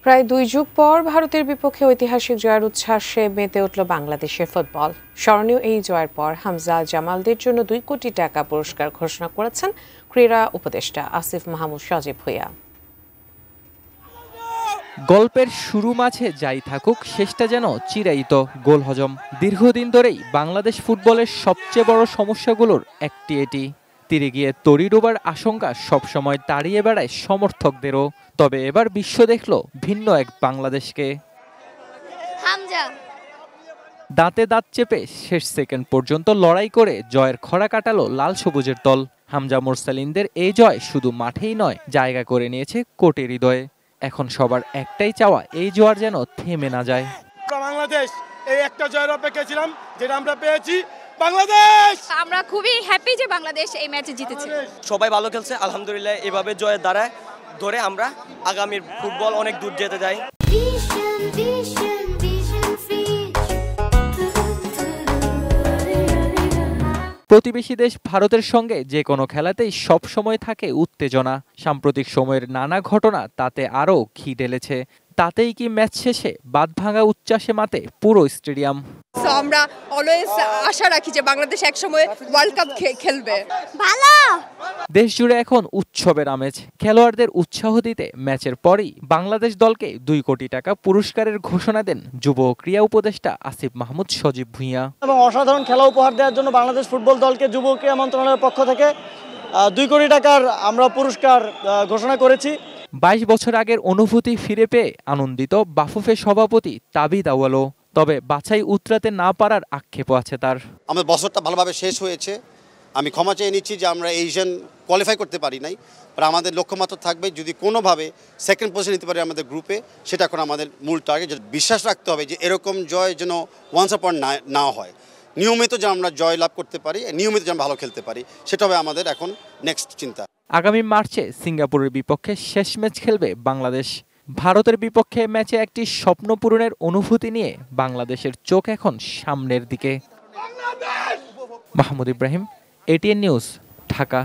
প্রায় ২ যুগ পর ভারতের বিপক্ষে ঐতিহাসিক জয়ের উচ্ছ্বাসে মেতে উঠল বাংলাদেশের ফুটবল। স্মরণীয় এই জয়ের পর হামজা জামালদের জন্য ২ কোটি টাকা পুরস্কার ঘোষণা করেছেন ক্রীড়া উপদেষ্টা আসিফ মাহমুদ সজীব ভুঁইয়া। গল্পের শুরু মাঝে যাই থাকুক, শেষটা যেন চিরায়িত গোল হজম। দীর্ঘদিন ধরেই বাংলাদেশ ফুটবলের সবচেয়ে বড় সমস্যাগুলোর একটি এটি। তীরে গিয়ে তরি ডোবার আশঙ্কা সবসময় তাড়িয়ে বেড়ায় সমর্থকদেরও। তবে এবার বিশ্ব দেখল ভিন্ন এক বাংলাদেশকে। দাঁতে দাঁত চেপে শেষ সেকেন্ড পর্যন্ত লড়াই করে জয়ের খরা কাটালো লাল সবুজের দল। হামজা মুরসালিনদের এই জয় শুধু মাঠেই নয়, জায়গা করে নিয়েছে কোটির হৃদয়ে। এখন সবার একটাই চাওয়া, এই জোয়ার যেন থেমে না যায়। বাংলাদেশ এই একটা জয়ের অপেক্ষা ছিলাম, যেটা আমরা পেয়েছি। বাংলাদেশ, আমরা খুবই হ্যাপি যে বাংলাদেশ এই ম্যাচে জিতেছে। সবাই ভালো খেলছে, আলহামদুলিল্লাহ। এভাবে জয়ের দ্বারায় ধরে আমরা আগামীর ফুটবল অনেক দূর যেতে যাই। প্রতিবেশী দেশ ভারতের সঙ্গে যে কোনো খেলাতেই সব সময় থাকে উত্তেজনা। সাম্প্রতিক সময়ের নানা ঘটনা তাতে আরও ঘি ঢেলেছে। তাতেই কি ম্যাচ শেষে বাঁধভাঙা উচ্ছ্বাসে মাতে পুরো স্টেডিয়াম। আমরা অলওয়েজ আশা রাখি যে বাংলাদেশ একসময় ওয়ার্ল্ড কাপ খেলবে। ভালো দেশ জুড়ে এখন উৎসবের আমেজ। খেলোয়াড়দের উৎসাহ দিতে ম্যাচের পরই বাংলাদেশ দলকে ২ কোটি টাকা পুরস্কারের ঘোষণা দেন যুব ক্রীড়া উপদেষ্টা আসিফ মাহমুদ সজীব ভুঁইয়া। এবং অসাধারণ খেলা উপহার দেওয়ার জন্য বাংলাদেশ ফুটবল দলকে যুব ক্রীড়া মন্ত্রণালয়ের পক্ষ থেকে ২ কোটি টাকার আমরা পুরস্কার ঘোষণা করেছি। ২২ বছর আগের অনুভূতি ফিরে পেয়ে আনন্দিত বাফুফে সভাপতি তাবিদ আউয়ালও। তবে বাছাই উতরাতে না পারার আক্ষেপও আছে তার। আমাদের বছরটা ভালোভাবে শেষ হয়েছে। আমি ক্ষমা চেয়ে নিচ্ছি যে আমরা এশিয়ান কোয়ালিফাই করতে পারি নাই, আর আমাদের লক্ষ্যমাত্রা থাকবে যদি কোনোভাবে সেকেন্ড পজিশন নিতে পারি আমাদের গ্রুপে, সেটা এখন আমাদের মূল টার্গেট। বিশ্বাস রাখতে হবে যে এরকম জয় যেন ওয়ান্স আপন না হয়, নিয়মিত যেন আমরা জয় লাভ করতে পারি, নিয়মিত যেন ভালো খেলতে পারি, সেটা হবে আমাদের এখন নেক্সট চিন্তা। আগামী মার্চে সিঙ্গাপুরের বিপক্ষে শেষ ম্যাচ খেলবে বাংলাদেশ। ভারতের বিপক্ষে ম্যাচে একটি স্বপ্ন পূরণের অনুভূতি নিয়ে বাংলাদেশের চোখ এখন সামনের দিকে। Mahmud Ibrahim, ATN news, Dhaka.